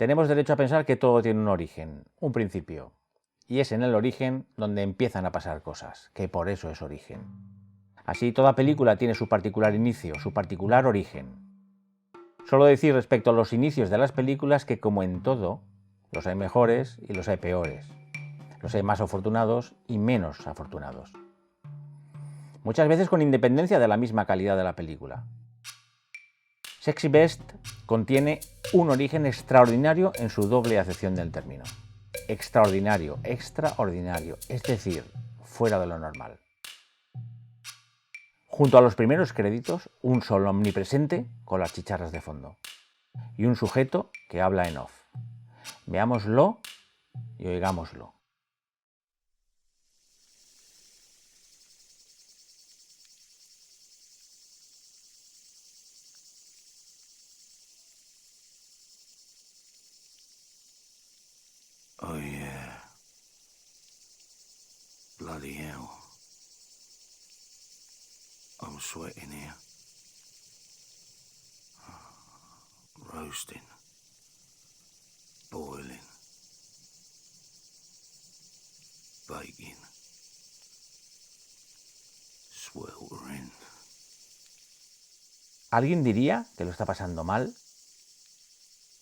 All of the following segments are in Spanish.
Tenemos derecho a pensar que todo tiene un origen, un principio. Y es en el origen donde empiezan a pasar cosas, que por eso es origen. Así, toda película tiene su particular inicio, su particular origen. Solo decir respecto a los inicios de las películas que, como en todo, los hay mejores y los hay peores. Los hay más afortunados y menos afortunados. Muchas veces con independencia de la misma calidad de la película. Sexy Best contiene un origen extraordinario en su doble acepción del término. Extraordinario, extraordinario, es decir, fuera de lo normal. Junto a los primeros créditos, un sol omnipresente con las chicharras de fondo. Y un sujeto que habla en off. Veámoslo y oigámoslo. Oh yeah. Bloody hell. I'm sweating here. Roasting. Boiling. Baking. Sweltering. ¿Alguien diría que lo está pasando mal?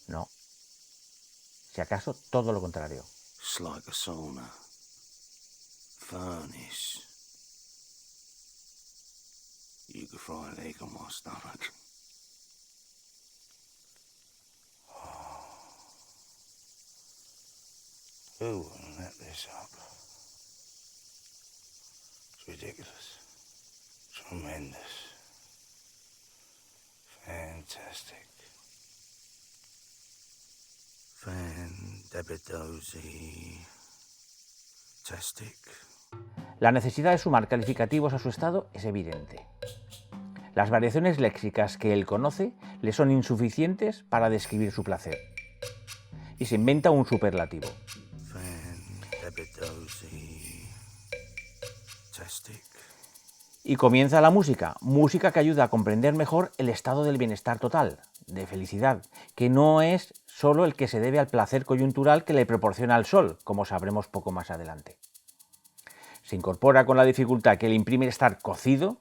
No. Si acaso, todo lo contrario. It's like a sauna. Furnace. You could fry an egg on my stomach. Who wouldn't let this up? It's ridiculous. Tremendous. Fantastic. Tastic. La necesidad de sumar calificativos a su estado es evidente. Las variaciones léxicas que él conoce le son insuficientes para describir su placer. Y se inventa un superlativo. Y comienza la música, música que ayuda a comprender mejor el estado del bienestar total, de felicidad, que no es solo el que se debe al placer coyuntural que le proporciona el sol, como sabremos poco más adelante. Se incorpora con la dificultad que le imprime estar cocido,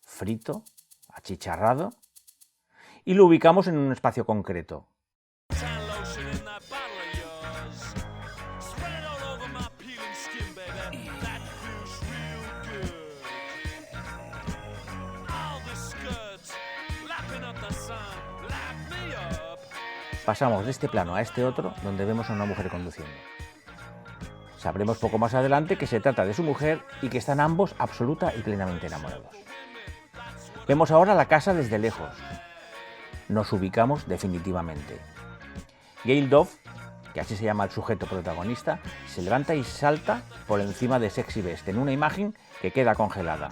frito, achicharrado, y lo ubicamos en un espacio concreto. Pasamos de este plano a este otro, donde vemos a una mujer conduciendo. Sabremos poco más adelante que se trata de su mujer y que están ambos absoluta y plenamente enamorados. Vemos ahora la casa desde lejos. Nos ubicamos definitivamente. Gail Dove, que así se llama el sujeto protagonista, se levanta y salta por encima de Sexy Best en una imagen que queda congelada.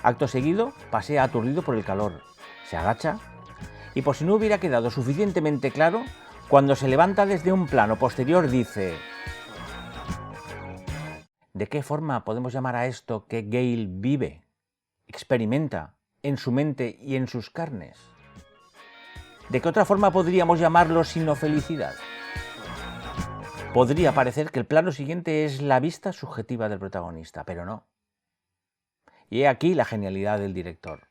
Acto seguido, pasea aturdido por el calor, se agacha y, por si no hubiera quedado suficientemente claro, cuando se levanta desde un plano posterior dice: ¿de qué forma podemos llamar a esto que Gail vive, experimenta en su mente y en sus carnes? ¿De qué otra forma podríamos llamarlo sino felicidad? Podría parecer que el plano siguiente es la vista subjetiva del protagonista, pero no. Y he aquí la genialidad del director.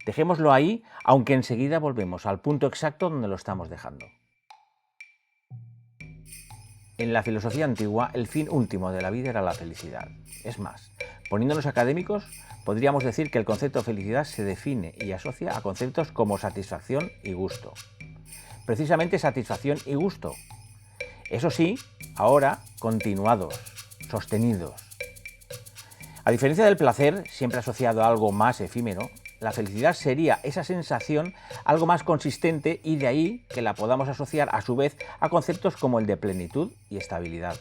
Dejémoslo ahí, aunque enseguida volvemos al punto exacto donde lo estamos dejando. En la filosofía antigua, el fin último de la vida era la felicidad. Es más, poniéndonos académicos, podríamos decir que el concepto de felicidad se define y asocia a conceptos como satisfacción y gusto. Precisamente satisfacción y gusto. Eso sí, ahora continuados, sostenidos. A diferencia del placer, siempre asociado a algo más efímero, la felicidad sería esa sensación algo más consistente y de ahí que la podamos asociar a su vez a conceptos como el de plenitud y estabilidad.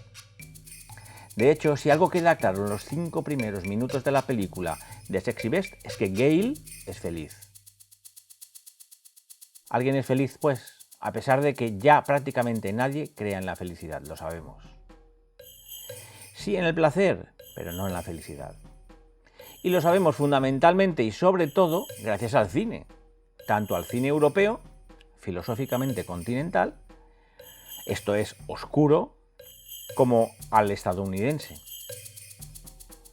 De hecho, si algo queda claro en los 5 primeros minutos de la película de Sexy Best es que Gail es feliz. ¿Alguien es feliz, pues? A pesar de que ya prácticamente nadie crea en la felicidad, lo sabemos. Sí en el placer, pero no en la felicidad. Y lo sabemos fundamentalmente y sobre todo gracias al cine, tanto al cine europeo filosóficamente continental, esto es oscuro, como al estadounidense,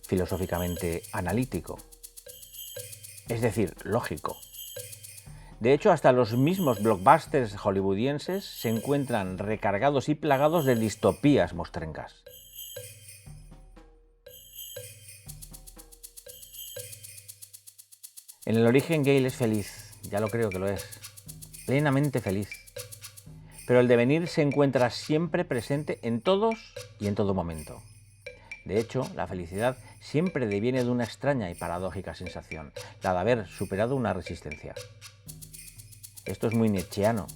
filosóficamente analítico, es decir, lógico. De hecho, hasta los mismos blockbusters hollywoodienses se encuentran recargados y plagados de distopías mostrencas. En el origen, Gale es feliz, ya lo creo que lo es, plenamente feliz. Pero el devenir se encuentra siempre presente en todos y en todo momento. De hecho, la felicidad siempre deviene de una extraña y paradójica sensación, la de haber superado una resistencia. Esto es muy nietzscheano.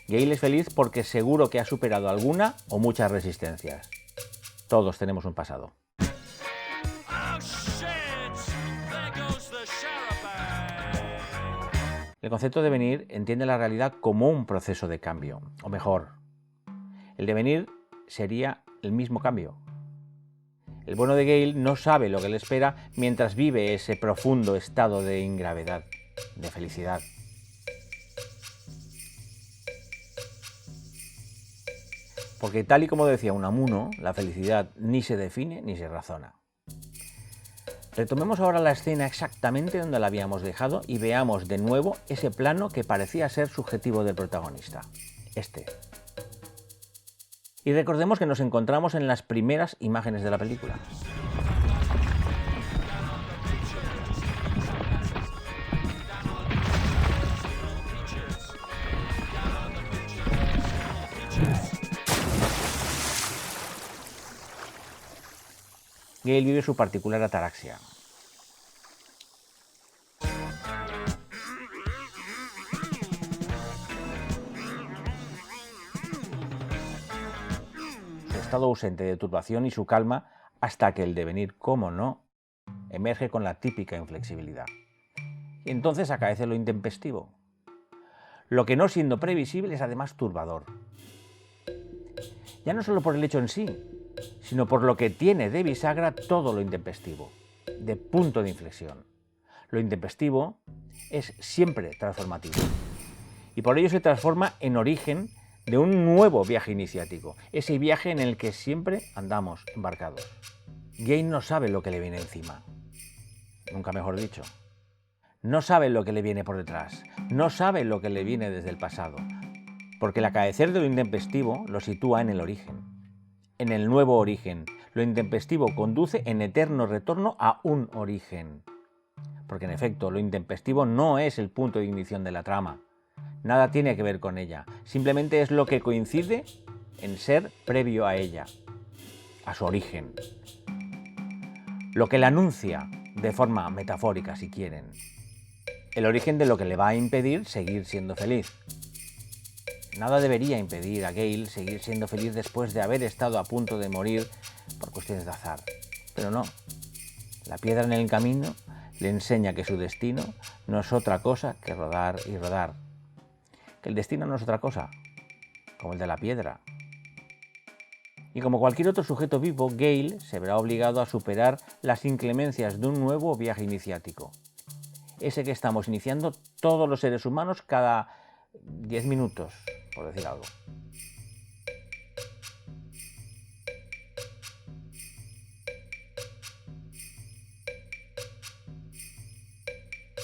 Gale es feliz porque seguro que ha superado alguna o muchas resistencias. Todos tenemos un pasado. El concepto de devenir entiende la realidad como un proceso de cambio, o mejor, el devenir sería el mismo cambio. El bueno de Gale no sabe lo que le espera mientras vive ese profundo estado de ingravedad, de felicidad. Porque tal y como decía Unamuno, la felicidad ni se define ni se razona. Retomemos ahora la escena exactamente donde la habíamos dejado y veamos de nuevo ese plano que parecía ser subjetivo del protagonista, este. Y recordemos que nos encontramos en las primeras imágenes de la película. Gale vive su particular ataraxia. Su estado ausente de turbación y su calma hasta que el devenir, como no, emerge con la típica inflexibilidad. Y entonces acaece lo intempestivo. Lo que no siendo previsible es además turbador. Ya no solo por el hecho en sí, sino por lo que tiene de bisagra todo lo intempestivo, de punto de inflexión. Lo intempestivo es siempre transformativo y por ello se transforma en origen de un nuevo viaje iniciático, ese viaje en el que siempre andamos embarcados. Gale no sabe lo que le viene encima, nunca mejor dicho. No sabe lo que le viene por detrás, no sabe lo que le viene desde el pasado, porque el acaecer de lo intempestivo lo sitúa en el origen. En el nuevo origen, lo intempestivo conduce en eterno retorno a un origen. Porque en efecto, lo intempestivo no es el punto de ignición de la trama. Nada tiene que ver con ella, simplemente es lo que coincide en ser previo a ella, a su origen. Lo que la anuncia, de forma metafórica si quieren. El origen de lo que le va a impedir seguir siendo feliz. Nada debería impedir a Gale seguir siendo feliz después de haber estado a punto de morir por cuestiones de azar. Pero no. La piedra en el camino le enseña que su destino no es otra cosa que rodar y rodar. Que el destino no es otra cosa, como el de la piedra. Y como cualquier otro sujeto vivo, Gale se verá obligado a superar las inclemencias de un nuevo viaje iniciático. Ese que estamos iniciando todos los seres humanos cada 10 minutos, por decir algo.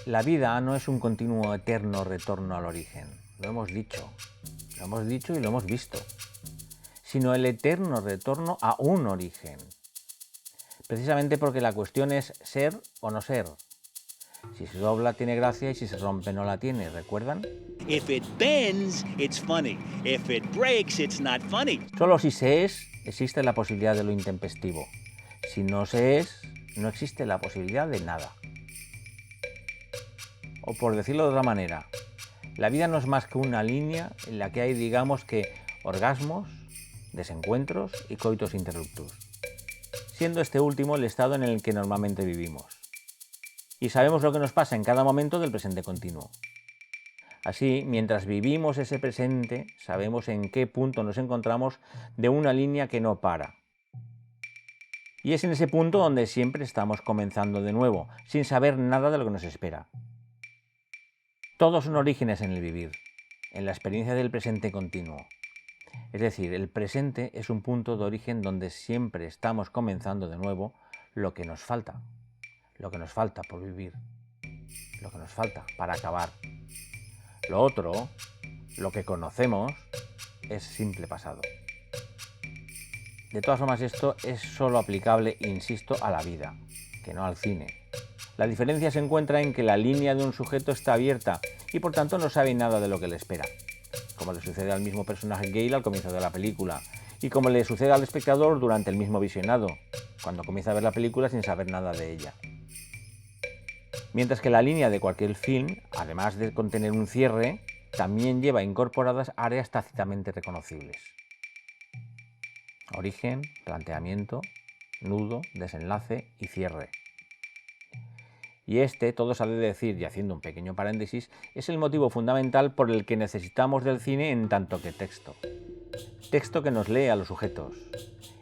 La vida no es un continuo eterno retorno al origen, lo hemos dicho y lo hemos visto, sino el eterno retorno a un origen. Precisamente porque la cuestión es ser o no ser. Si se dobla tiene gracia y si se rompe no la tiene, ¿recuerdan? If it bends, it's funny. If it breaks, it's not funny. Solo si se es, existe la posibilidad de lo intempestivo. Si no se es, no existe la posibilidad de nada. O por decirlo de otra manera, la vida no es más que una línea en la que hay, digamos que, orgasmos, desencuentros y coitus interruptus, siendo este último el estado en el que normalmente vivimos. Y sabemos lo que nos pasa en cada momento del presente continuo. Así, mientras vivimos ese presente, sabemos en qué punto nos encontramos de una línea que no para. Y es en ese punto donde siempre estamos comenzando de nuevo, sin saber nada de lo que nos espera. Todos son orígenes en el vivir, en la experiencia del presente continuo. Es decir, el presente es un punto de origen donde siempre estamos comenzando de nuevo lo que nos falta por vivir, lo que nos falta para acabar. Lo otro, lo que conocemos, es simple pasado. De todas formas, esto es solo aplicable, insisto, a la vida, que no al cine. La diferencia se encuentra en que la línea de un sujeto está abierta y por tanto no sabe nada de lo que le espera, como le sucede al mismo personaje Gale al comienzo de la película, y como le sucede al espectador durante el mismo visionado, cuando comienza a ver la película sin saber nada de ella. Mientras que la línea de cualquier film, además de contener un cierre, también lleva incorporadas áreas tácitamente reconocibles. Origen, planteamiento, nudo, desenlace y cierre. Y este, todo se ha de decir, y haciendo un pequeño paréntesis, es el motivo fundamental por el que necesitamos del cine en tanto que texto. Texto que nos lee a los sujetos,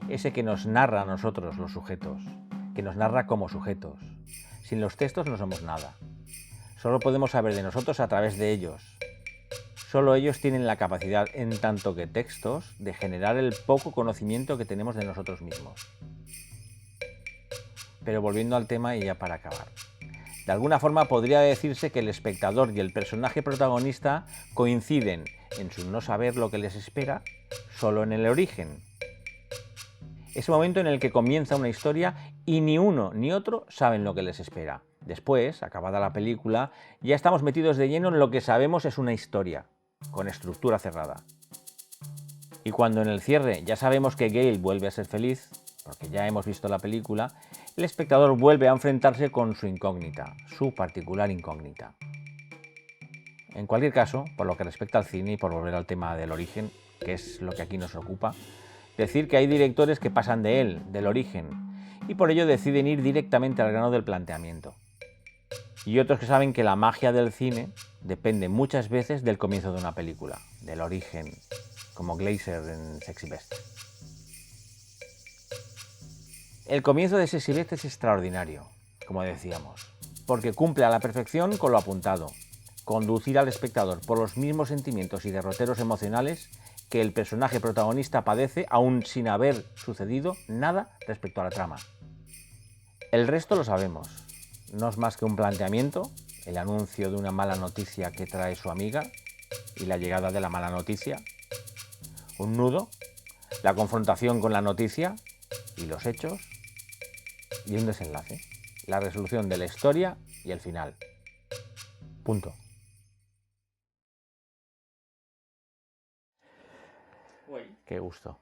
ese que nos narra a nosotros los sujetos, que nos narra como sujetos. Sin los textos no somos nada. Solo podemos saber de nosotros a través de ellos. Solo ellos tienen la capacidad, en tanto que textos, de generar el poco conocimiento que tenemos de nosotros mismos. Pero volviendo al tema y ya para acabar. De alguna forma podría decirse que el espectador y el personaje protagonista coinciden en su no saber lo que les espera, solo en el origen. Ese momento en el que comienza una historia y ni uno ni otro saben lo que les espera. Después, acabada la película, ya estamos metidos de lleno en lo que sabemos es una historia, con estructura cerrada. Y cuando en el cierre ya sabemos que Gale vuelve a ser feliz, porque ya hemos visto la película, el espectador vuelve a enfrentarse con su incógnita, su particular incógnita. En cualquier caso, por lo que respecta al cine y por volver al tema del origen, que es lo que aquí nos ocupa, decir que hay directores que pasan de él, del origen, y por ello deciden ir directamente al grano del planteamiento. Y otros que saben que la magia del cine depende muchas veces del comienzo de una película, del origen, como Glazer en Sexy Best. El comienzo de Sexy Best es extraordinario, como decíamos, porque cumple a la perfección con lo apuntado, conducir al espectador por los mismos sentimientos y derroteros emocionales que el personaje protagonista padece aún sin haber sucedido nada respecto a la trama. El resto lo sabemos, no es más que un planteamiento, el anuncio de una mala noticia que trae su amiga y la llegada de la mala noticia, un nudo, la confrontación con la noticia y los hechos, y un desenlace, la resolución de la historia y el final. Punto. Qué gusto.